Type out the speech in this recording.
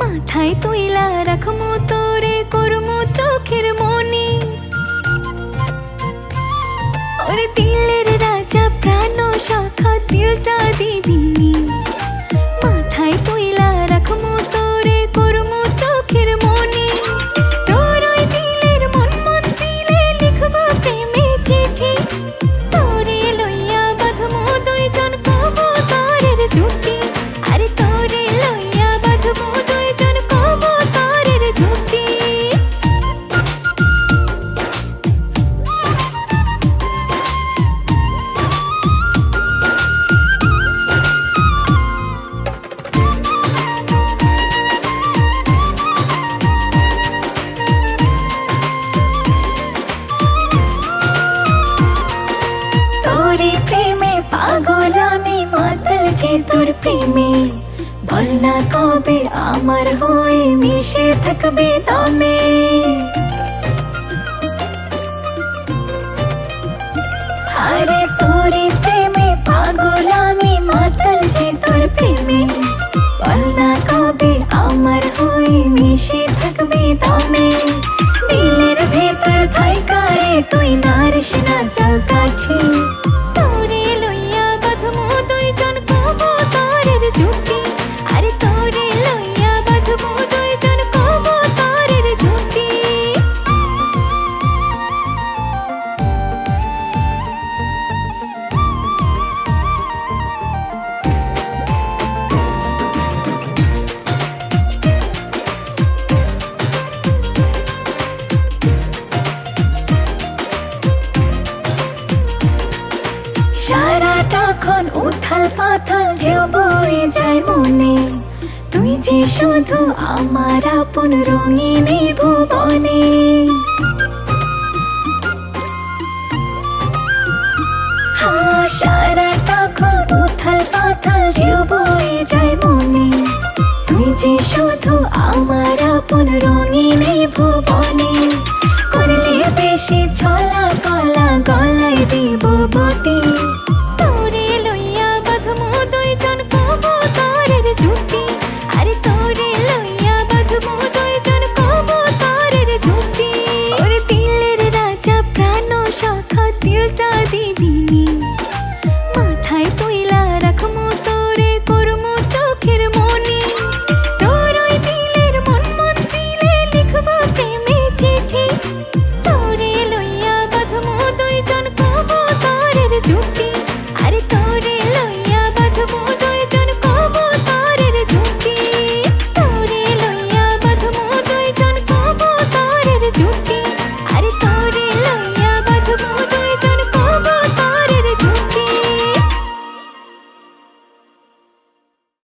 মাথায় তুইলা রাখমু তোরে করমু চোখের মনি। ওরে দিলের রাজা প্রাণ শাখা দিলটা দিবিনি, মাথায় তুইলা রাখমু তোরে করমু চোখের মনি। তোর ওই দিলের মন মন্দিরে লিখব প্রেমে চিঠি, তোরে লইয়া বাঁধমু দুইজন কবুতরের জুটি। আরে তোরে লইয়া বাঁধমু দুইজন কবুতরের জুটি। তোরে প্রেমে পাগল আমি, মাতাল যে তোর প্রেমে। বল না কবে আমার হয়ে মিশে থাকবে দমে। আরে তোরে প্রেমে পাগল আমি, মাতাল যে তোর প্রেমে। বল না কবে আমার হয়ে মিশে থাকবে দমে। দিলের ভেতর থাইকারে তুই নারিস না চাল কাঠি, তোরে লইয়া বাঁধমু দুইজন কবুতরের জুটি। আরে তোরে লইয়া বাঁধমু দুইজন কবুতরের জুটি। সারাটাক্ষণ উথাল পাথাল ঢেউ বয়ে যায় মনে, তুই যে শুধু আমার আপন রঙিন এই ভুবনে। সারাটাক্ষণ উথাল পাথাল ঢেউ বয়ে যায় মনে, তুই যে শুধু আমার আপন রঙিন এই ভুবনে। করলে বেশি ছলা কলা গলায় দিব বটি, তোরে লইয়া বাঁধমু দুইজন কবুতরের জুটি। আরে তোরে লইয়া বাঁধমু দুইজন কবুতরের জুটি। ওরে দিলের রাজা প্রাণ শাখা দিলটা দিবিনি, মাথায় তুইলা রাখমু তোরে করমু চোখের মনি। তোর ওই দিলের মন মন্দিরে লিখব প্রেমে চিঠি, তোরে লইয়া বাঁধমু দুইজন কবুতরের জুটি। আরে তোরে লইয়া বাঁধমু দুইজন কবুতরের জুটি। তোরে লইয়া বাঁধমু দুইজন কবুতরের জুটি।